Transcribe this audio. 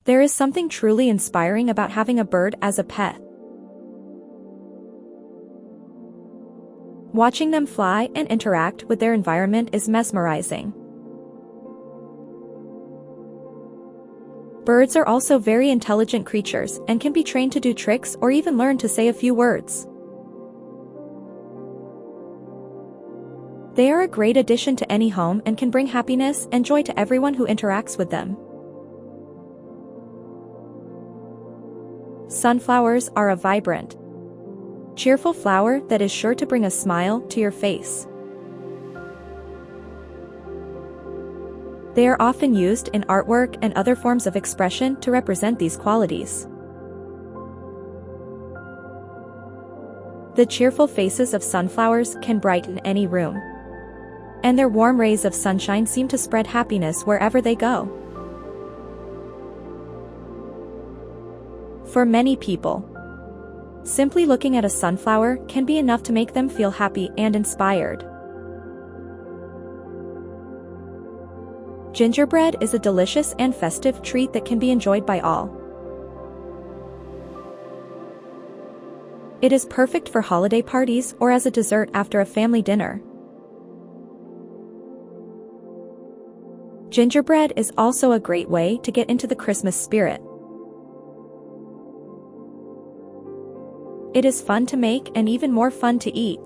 There is something truly inspiring about having a bird as a pet. Watching them fly and interact with their environment is mesmerizing. Birds are also very intelligent creatures and can be trained to do tricks or even learn to say a few words. They are a great addition to any home and can bring happiness and joy to everyone who interacts with them. Sunflowers are a vibrant, cheerful flower that is sure to bring a smile to your face. They are often used in artwork and other forms of expression to represent these qualities. The cheerful faces of sunflowers can brighten any room, and their warm rays of sunshine seem to spread happiness wherever they go. For many people, simply looking at a sunflower can be enough to make them feel happy and inspired. Gingerbread is a delicious and festive treat that can be enjoyed by all. It is perfect for holiday parties or as a dessert after a family dinner. Gingerbread is also a great way to get into the Christmas spirit. It is fun to make and even more fun to eat.